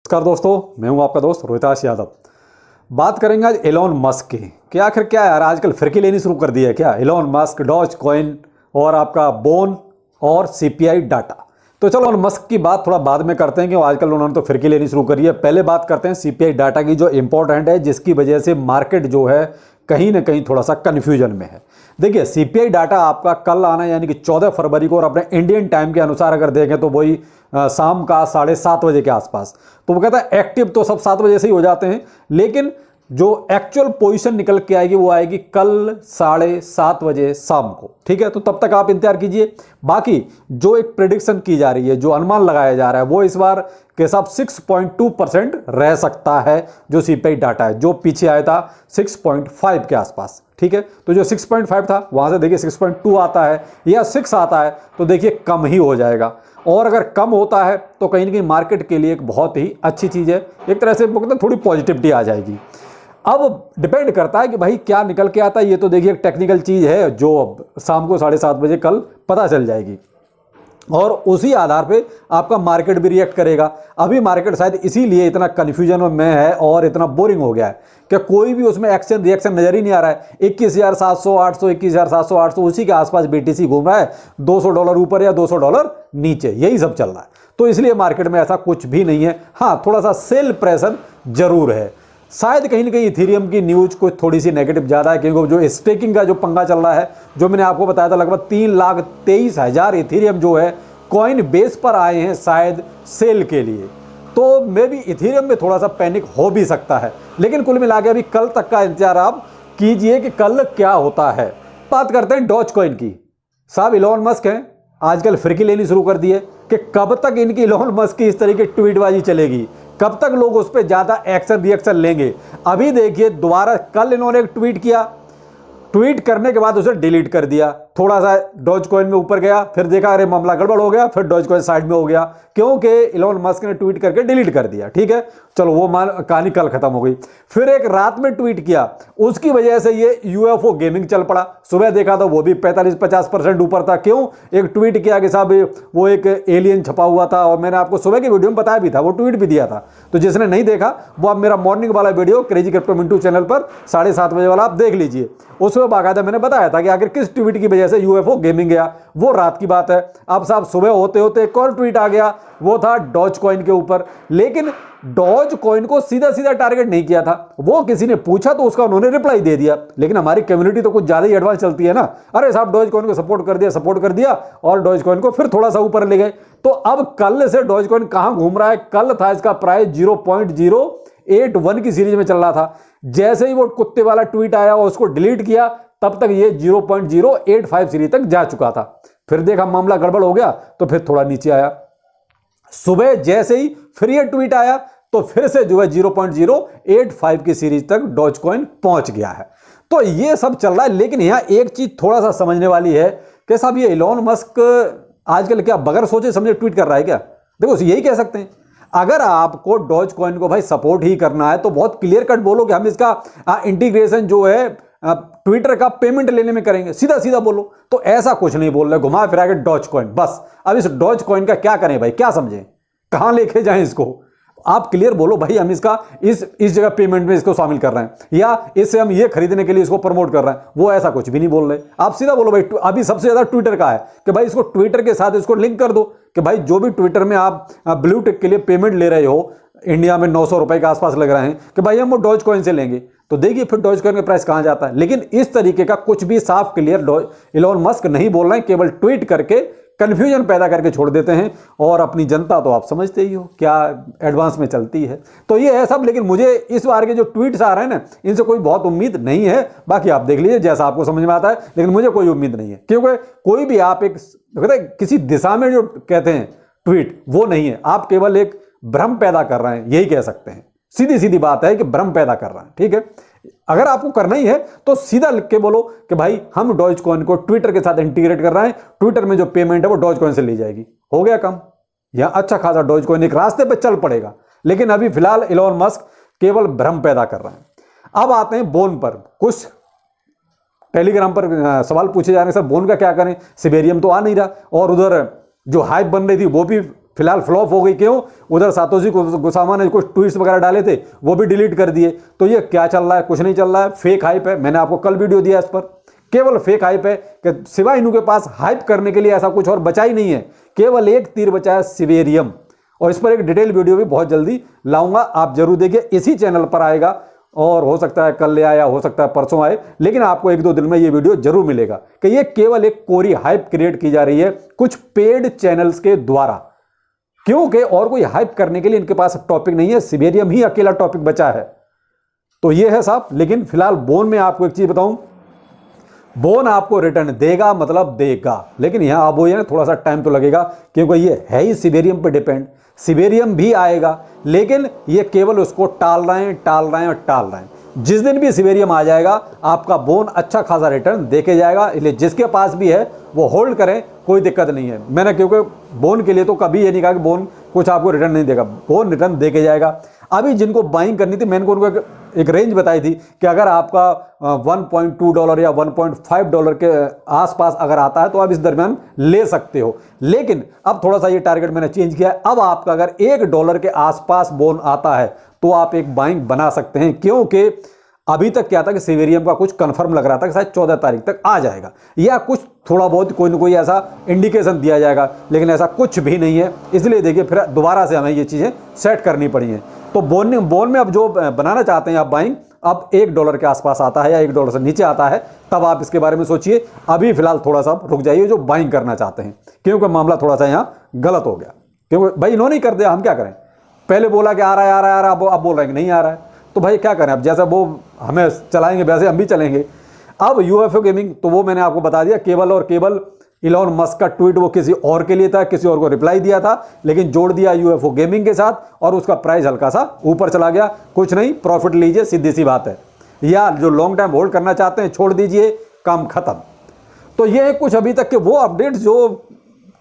नमस्कार दोस्तों, मैं हूं आपका दोस्त रोहिताश यादव। बात करेंगे आज एलोन मस्क की कि आखिर क्या यार आजकल फिरकी लेनी शुरू कर दी है क्या। एलोन मस्क, डॉज कॉइन और आपका बोन और सीपीआई डाटा। तो चलो एलोन मस्क की बात थोड़ा बाद में करते हैं कि आजकल उन्होंने तो फिरकी लेनी शुरू करी है। पहले बात करते हैं सीपीआई डाटा की, जो इंपॉर्टेंट है, जिसकी वजह से मार्केट जो है कहीं ना कहीं थोड़ा सा कन्फ्यूजन में है। देखिए, सीपीआई डाटा आपका कल आना यानी कि 14 फरवरी को, और अपने इंडियन टाइम के अनुसार अगर देखें तो वही शाम का 7:30 बजे के आसपास। तो वो कहता है एक्टिव तो सब 7 बजे से ही हो जाते हैं, लेकिन जो एक्चुअल पोजीशन निकल के आएगी वो आएगी कल 7:30 बजे शाम को। ठीक है, तो तब तक आप इंतजार कीजिए। बाकी जो एक प्रेडिक्शन की जा रही है, जो अनुमान लगाया जा रहा है, वो इस बार के हिसाब 6.2% रह सकता है जो सीपीआई डाटा है, जो पीछे आया था 6.5 के आसपास। ठीक है, तो जो 6.5 था वहां से देखिए 6.2 आता है या 6 आता है तो देखिए कम ही हो जाएगा। और अगर कम होता है तो कहीं ना कहीं मार्केट के लिए एक बहुत ही अच्छी चीज़ है, एक तरह से थोड़ी पॉजिटिविटी आ जाएगी। अब डिपेंड करता है कि भाई क्या निकल के आता है। ये तो देखिए एक टेक्निकल चीज़ है जो अब शाम को 7:30 बजे कल पता चल जाएगी, और उसी आधार पे आपका मार्केट भी रिएक्ट करेगा। अभी मार्केट शायद इसीलिए इतना कन्फ्यूजन में है और इतना बोरिंग हो गया है कि कोई भी उसमें एक्शन रिएक्शन नजर ही नहीं आ रहा है। 21,700 800 21,700 800 उसी के आसपास बीटीसी घूम रहा है, $200 ऊपर या $200 नीचे, यही सब चल रहा है। तो इसलिए मार्केट में ऐसा कुछ भी नहीं है। हाँ, थोड़ा सा सेल प्रेशर जरूर है। शायद कहीं ना कहीं इथेरियम की न्यूज को थोड़ी सी नेगेटिव ज़्यादा है, क्योंकि जो स्टेकिंग का जो पंगा चल रहा है, जो मैंने आपको बताया था, लगभग 3,23,000 इथेरियम जो है कॉइन बेस पर आए हैं शायद सेल के लिए। तो मे बी इथेरियम में थोड़ा सा पैनिक हो भी सकता है, लेकिन कुल मिला के अभी कल तक का इंतजार आप कीजिए कि कल क्या होता है। बात करते हैं डॉज कॉइन की। साहब एलोन मस्क हैं, आजकल फिरकी लेनी शुरू कर दी है कि कब तक इनकी एलोन मस्क की इस तरीके ट्वीटबाजी चलेगी, कब तक लोग उस पर ज्यादा एक्शन रिएक्शन लेंगे। अभी देखिए दोबारा कल इन्होंने एक ट्वीट किया, ट्वीट करने के बाद उसे डिलीट कर दिया। थोड़ा सा डॉज कॉइन में ऊपर गया, फिर देखा अरे मामला गड़बड़ हो गया, फिर डॉज कॉइन साइड में हो गया, क्योंकि एलोन मस्क ने ट्वीट करके डिलीट कर दिया। ठीक है, चलो वो कहानी कल खत्म हो गई। फिर एक रात में ट्वीट किया, उसकी वजह से ये यूएफओ गेमिंग चल पड़ा। सुबह देखा तो वो भी 45-50% ऊपर था। क्यों? एक ट्वीट किया कि साहब वो एक एलियन छपा हुआ था, और मैंने आपको सुबह की वीडियो में बताया भी था, वो ट्वीट भी दिया था। तो जिसने नहीं देखा वो अब मेरा मॉर्निंग वाला video crazy crypto Mintu channel पर 7:30 बजे वाला आप देख लीजिए। उसमें बाकायदा मैंने बताया था कि आखिर किस ट्वीट की वजह से यूएफओ गेमिंग गया। वो रात की बात है। अब साहब सुबह होते होते एक और ट्वीट आ गया, वो था डॉज कॉइन के ऊपर। लेकिन डॉज कॉइन को सीधा सीधा टारगेट नहीं किया था, वो किसी ने पूछा तो उसका उन्होंने रिप्लाई दे दिया। लेकिन हमारी कम्युनिटी तो कुछ ज्यादा ही एडवांस चलती है ना। अरे साहब डॉज कॉइन को सपोर्ट कर दिया और डॉज कॉइन को फिर थोड़ा सा ऊपर ले गए। तो अब कल से डॉज कॉइन कहां घूम रहा है? कल था इसका प्राइस 0.081 की सीरीज में चल रहा था। जैसे ही वो कुत्ते वाला ट्वीट आया और उसको डिलीट किया, तब तक ये 0.085 सीरीज तक जा चुका था। फिर देखा मामला गड़बड़ हो गया तो फिर थोड़ा नीचे आया। सुबह जैसे ही फिर ये ट्वीट आया तो फिर से जो है 0.085 की सीरीज तक डॉज कॉइन पहुंच गया है। तो ये सब चल रहा है। लेकिन यहां एक चीज थोड़ा सा समझने वाली है कि साहब ये एलोन मस्क आजकल क्या बगैर सोचे समझे ट्वीट कर रहा है क्या? देखो यही कह सकते हैं, अगर आपको डॉज कॉइन को भाई सपोर्ट ही करना है तो बहुत क्लियर कट बोलो कि हम इसका इंटीग्रेशन जो है ट्विटर का पेमेंट लेने में करेंगे, सीधा सीधा बोलो। तो ऐसा कुछ नहीं बोल रहे, घुमा फिरा के डॉज कॉइन। बस अब इस डॉज कॉइन का क्या करें भाई, क्या समझें, कहां लेके जाएं इसको? आप क्लियर बोलो भाई, हम इसका इस जगह पेमेंट में इसको शामिल कर रहे हैं, या इससे हम ये खरीदने के लिए इसको प्रमोट कर रहे हैं। वो ऐसा कुछ भी नहीं बोल रहे। आप सीधा बोलो भाई, अभी सबसे ज्यादा ट्विटर का है कि भाई इसको ट्विटर के साथ इसको लिंक कर दो कि भाई जो भी ट्विटर में आप ब्लू टिक के लिए पेमेंट ले रहे हो, इंडिया में 900 रुपए के आसपास लग रहे हैं, कि भाई हम वो डॉज कॉइन से लेंगे। तो देखिए फिर डॉज कॉइन का प्राइस कहां जाता है। लेकिन इस तरीके का कुछ भी साफ क्लियर एलोन मस्क नहीं बोल रहे हैं, केवल ट्वीट करके कंफ्यूजन पैदा करके छोड़ देते हैं। और अपनी जनता तो आप समझते ही हो क्या एडवांस में चलती है। तो ये है सब। लेकिन मुझे इस बार के जो ट्वीट्स आ रहे हैं ना, इनसे कोई बहुत उम्मीद नहीं है। बाकी आप देख लीजिए जैसा आपको समझ में आता है, लेकिन मुझे कोई उम्मीद नहीं है, क्योंकि कोई भी आप एक किसी दिशा में जो कहते हैं ट्वीट, वो नहीं है। आप केवल एक भ्रम पैदा कर रहे हैं, यही कह सकते हैं। सीधी सीधी बात है कि भ्रम पैदा कर रहे हैं। ठीक है, अगर आपको करना ही है तो सीधा लिख के बोलो कि भाई हम डॉज कॉइन को ट्विटर के साथ इंटीग्रेट कर रहे हैं, ट्विटर में जो पेमेंट है वो डॉज कॉइन से ली जाएगी। हो गया काम। यहां अच्छा खासा डॉज कॉइन एक रास्ते पे चल पड़ेगा। लेकिन अभी फिलहाल एलोन मस्क केवल भ्रम पैदा कर रहे हैं। अब आते हैं बोन पर। कुछ टेलीग्राम पर सवाल पूछे जा रहे हैं, सर बोन का क्या करें, सिबेरियम तो आ नहीं रहा, और उधर जो हाइप बन रही थी वो भी फिलहाल फ्लॉप हो गई। क्यों? उधर सातोशी गोसामा ने कुछ ट्वीट्स वगैरह डाले थे, वो भी डिलीट कर दिए। तो ये क्या चल रहा है? कुछ नहीं चल रहा है, फेक हाइप है। मैंने आपको कल वीडियो दिया इस पर, केवल फेक हाइप है कि सिवाय इनके पास हाइप करने के लिए ऐसा कुछ और बचा ही नहीं है। केवल एक तीर बचा है, सिवेरियम। और इस पर एक डिटेल वीडियो भी बहुत जल्दी लाऊंगा, आप जरूर देखिए, इसी चैनल पर आएगा। और हो सकता है कल ले आए या हो सकता है परसों आए, लेकिन आपको 1-2 दिन में ये वीडियो जरूर मिलेगा कि ये केवल एक कोरी हाइप क्रिएट की जा रही है कुछ पेड चैनल्स के द्वारा। क्योंकि और कोई हाइप करने के लिए इनके पास टॉपिक नहीं है, सिवेरियम ही अकेला टॉपिक बचा है। तो ये है साहब। लेकिन फिलहाल बोन में आपको एक चीज बताऊं, बोन आपको रिटर्न देगा, मतलब देगा, लेकिन यहां आप वो है थोड़ा सा टाइम तो लगेगा, क्योंकि ये है ही सिवेरियम पे डिपेंड। सिवेरियम भी आएगा, लेकिन ये केवल उसको टाल रहे हैं, टाल रहे हैं और टाल रहे हैं। जिस दिन भी सिवेरियम आ जाएगा, आपका बोन अच्छा खासा रिटर्न देके जाएगा। इसलिए जिसके पास भी है वो होल्ड करें, कोई दिक्कत नहीं है। मैंने क्योंकि बोन के लिए तो कभी ये नहीं कहा कि बोन कुछ आपको रिटर्न नहीं देगा, बोन रिटर्न देके जाएगा। अभी जिनको बाइंग करनी थी, मैंने उनको एक रेंज बताई थी कि अगर आपका $1.2 या $1.5 के आसपास अगर आता है तो आप इस दरमियान ले सकते हो। लेकिन अब थोड़ा सा ये टारगेट मैंने चेंज किया है। अब आपका अगर $1 के आसपास बोन आता है तो आप एक बाइंग बना सकते हैं, क्योंकि अभी तक क्या था कि सिवेरियम का कुछ कंफर्म लग रहा था कि शायद 14 तारीख तक आ जाएगा, या कुछ थोड़ा बहुत कोई ना कोई ऐसा इंडिकेशन दिया जाएगा, लेकिन ऐसा कुछ भी नहीं है। इसलिए देखिए फिर दोबारा से हमें ये चीज़ें सेट करनी पड़ी हैं। तो बोन में अब जो बनाना चाहते हैं आप बाइंग, अब $1 के आसपास आता है या $1 से नीचे आता है, तब आप इसके बारे में सोचिए। अभी फिलहाल थोड़ा सा रुक जाइए जो बाइंग करना चाहते हैं, क्योंकि मामला थोड़ा सा यहाँ गलत हो गया। क्योंकि भाई इन्होंने ही कर दिया, हम क्या करें? पहले बोला कि आ रहा है आ रहा है आ रहा है, अब बोल रहे हैं कि नहीं आ रहा है। तो भाई क्या करें? अब जैसा वो हमें चलाएंगे वैसे हम भी चलेंगे। अब यूएफओ गेमिंग, तो वो मैंने आपको बता दिया, केवल और केवल इलॉन मस्क का ट्वीट वो किसी और के लिए था, किसी और को रिप्लाई दिया था, लेकिन जोड़ दिया यूएफओ गेमिंग के साथ, और उसका प्राइस हल्का सा ऊपर चला गया। कुछ नहीं, प्रॉफिट लीजिए, सीधी सी बात है। या जो लॉन्ग टाइम होल्ड करना चाहते हैं छोड़ दीजिए, काम खत्म। तो ये कुछ अभी तक के वो अपडेट्स जो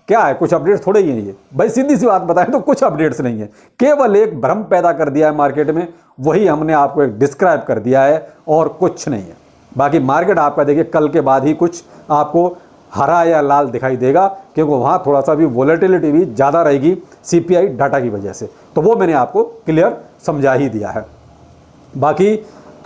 क्या है, कुछ अपडेट्स थोड़े ही हैं ये भाई, सीधी सी बात बताएं तो कुछ अपडेट्स नहीं है, केवल एक भ्रम पैदा कर दिया है मार्केट में, वही हमने आपको एक डिस्क्राइब कर दिया है और कुछ नहीं है। बाकी मार्केट आपका देखिए कल के बाद ही कुछ आपको हरा या लाल दिखाई देगा, क्योंकि वहाँ थोड़ा सा भी वॉलेटिलिटी भी ज़्यादा रहेगी सीपीआई डाटा की वजह से। तो वो मैंने आपको क्लियर समझा ही दिया है। बाकी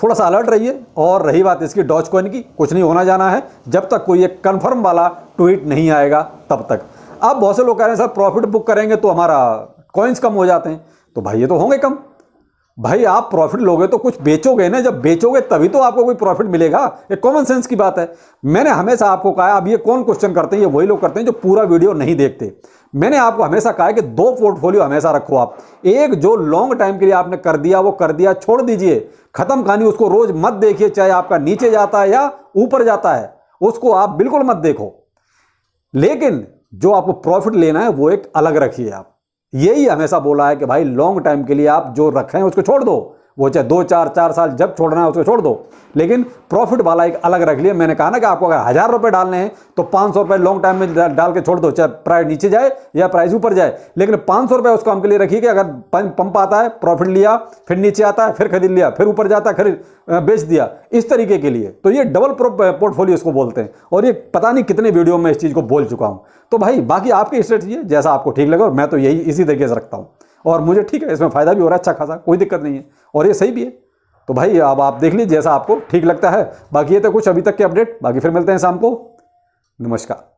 थोड़ा सा अलर्ट रहिए। और रही बात इसकी डॉज कॉइन की, कुछ नहीं होना जाना है जब तक कोई एक कन्फर्म वाला ट्वीट नहीं आएगा तब तक। अब बहुत से लोग कह रहे हैं सर प्रॉफिट बुक करेंगे तो हमारा कॉइन्स कम हो जाते हैं, तो भाई ये तो होंगे कम। भाई आप प्रॉफिट लोगे तो कुछ बेचोगे ना, जब बेचोगे तभी तो आपको कोई प्रॉफिट मिलेगा। ये कॉमन सेंस की बात है। मैंने हमेशा आपको कहा, अब ये कौन क्वेश्चन करते हैं? ये वही लोग करते हैं जो पूरा वीडियो नहीं देखते। मैंने आपको हमेशा कहा है कि 2 पोर्टफोलियो हमेशा रखो आप। एक जो लॉन्ग टाइम के लिए आपने कर दिया वो कर दिया, छोड़ दीजिए, खत्म कहानी। उसको रोज मत देखिए, चाहे आपका नीचे जाता है या ऊपर जाता है, उसको आप बिल्कुल मत देखो। लेकिन जो आपको प्रॉफिट लेना है वो एक अलग रखिए आप। यही हमेशा बोला है कि भाई लॉन्ग टाइम के लिए आप जो रखे हैं उसको छोड़ दो, वो चाहे 2-4 साल जब छोड़ना है उसको छोड़ दो, लेकिन प्रॉफिट वाला एक अलग रख लिया। मैंने कहा ना कि आपको अगर 1000 रुपये डालने हैं तो 500 रुपये लॉन्ग टाइम में डाल के छोड़ दो, चाहे प्राइस नीचे जाए या प्राइस ऊपर जाए, लेकिन 500 रुपये उसको हम के लिए रखिए कि अगर पंप आता है प्रॉफिट लिया, फिर नीचे आता है फिर खरीद लिया, फिर ऊपर जाता है खरीद बेच दिया, इस तरीके के लिए। तो ये डबल पोर्टफोलियो इसको बोलते हैं, और ये पता नहीं कितने वीडियो में इस चीज़ को बोल चुका हूँ। तो भाई बाकी आपकी स्ट्रेटजी है, जैसा आपको ठीक लगे, और मैं तो यही इसी तरीके से रखता हूँ, और मुझे ठीक है, इसमें फ़ायदा भी हो रहा है अच्छा खासा, कोई दिक्कत नहीं है, और ये सही भी है। तो भाई अब आप देख लीजिए जैसा आपको ठीक लगता है। बाकी ये तो कुछ अभी तक के अपडेट, बाकी फिर मिलते हैं शाम को। नमस्कार।